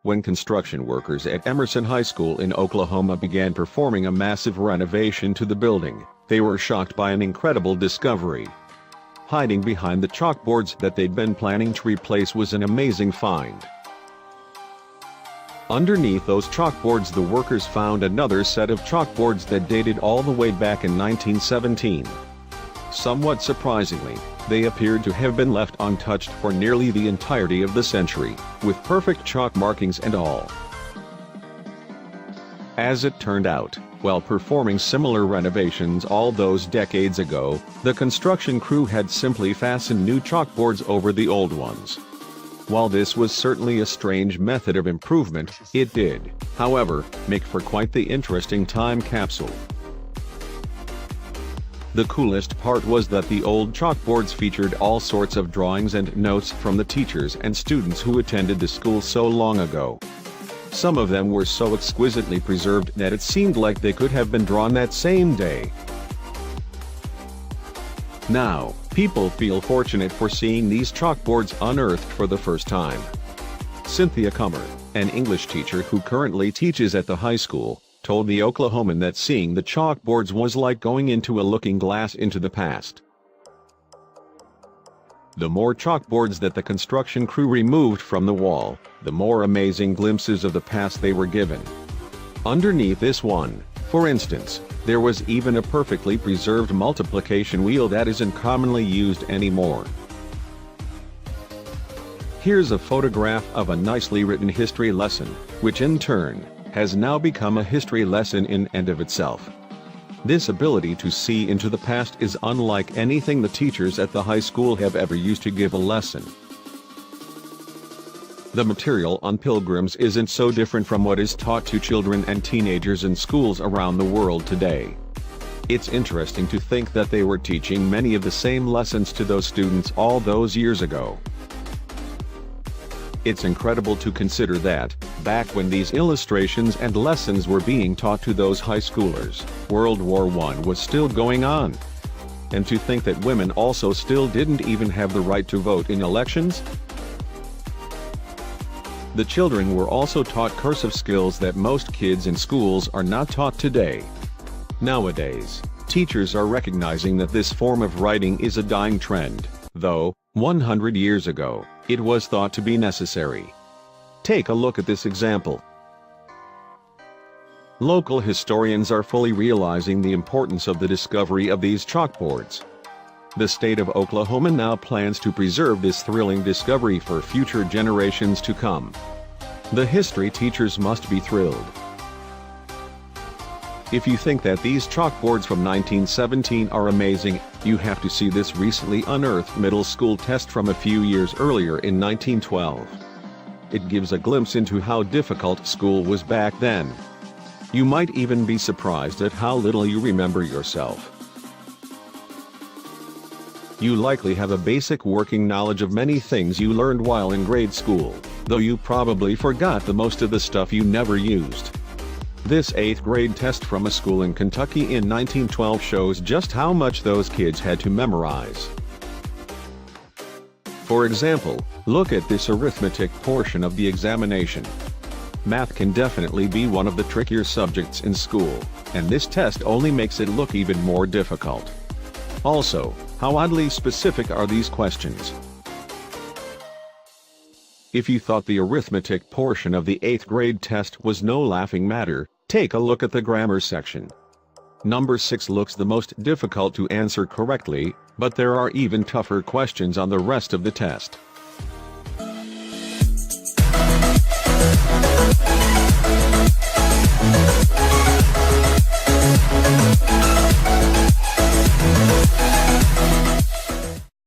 When construction workers at Emerson High School in Oklahoma began performing a massive renovation to the building, they were shocked by an incredible discovery. Hiding behind the chalkboards that they'd been planning to replace was an amazing find. Underneath those chalkboards, the workers found another set of chalkboards that dated all the way back in 1917. Somewhat surprisingly, they appeared to have been left untouched for nearly the entirety of the century, with perfect chalk markings and all. As it turned out, while performing similar renovations all those decades ago, the construction crew had simply fastened new chalkboards over the old ones. While this was certainly a strange method of improvement, it did, however, make for quite the interesting time capsule. The coolest part was that the old chalkboards featured all sorts of drawings and notes from the teachers and students who attended the school so long ago. Some of them were so exquisitely preserved that it seemed like they could have been drawn that same day. Now, people feel fortunate for seeing these chalkboards unearthed for the first time. Cynthia Comer, an English teacher who currently teaches at the high school, told the Oklahoman that seeing the chalkboards was like going into a looking glass into the past. The more chalkboards that the construction crew removed from the wall, the more amazing glimpses of the past they were given. Underneath this one, for instance, there was even a perfectly preserved multiplication wheel that isn't commonly used anymore. Here's a photograph of a nicely written history lesson, which in turn has now become a history lesson in and of itself. This ability to see into the past is unlike anything the teachers at the high school have ever used to give a lesson. The material on pilgrims isn't so different from what is taught to children and teenagers in schools around the world today. It's interesting to think that they were teaching many of the same lessons to those students all those years ago. It's incredible to consider that, back when these illustrations and lessons were being taught to those high schoolers, World War I was still going on. And to think that women also still didn't even have the right to vote in elections? The children were also taught cursive skills that most kids in schools are not taught today. Nowadays, teachers are recognizing that this form of writing is a dying trend, though, 100 years ago, it was thought to be necessary. Take a look at this example. Local historians are fully realizing the importance of the discovery of these chalkboards. The state of Oklahoma now plans to preserve this thrilling discovery for future generations to come. The history teachers must be thrilled. If you think that these chalkboards from 1917 are amazing, you have to see this recently unearthed middle school test from a few years earlier in 1912. It gives a glimpse into how difficult school was back then. You might even be surprised at how little you remember yourself. You likely have a basic working knowledge of many things you learned while in grade school, though you probably forgot the most of the stuff you never used. This 8th grade test from a school in Kentucky in 1912 shows just how much those kids had to memorize. For example, look at this arithmetic portion of the examination. Math can definitely be one of the trickier subjects in school, and this test only makes it look even more difficult. Also, how oddly specific are these questions? If you thought the arithmetic portion of the 8th grade test was no laughing matter, take a look at the grammar section. Number 6 looks the most difficult to answer correctly, but there are even tougher questions on the rest of the test.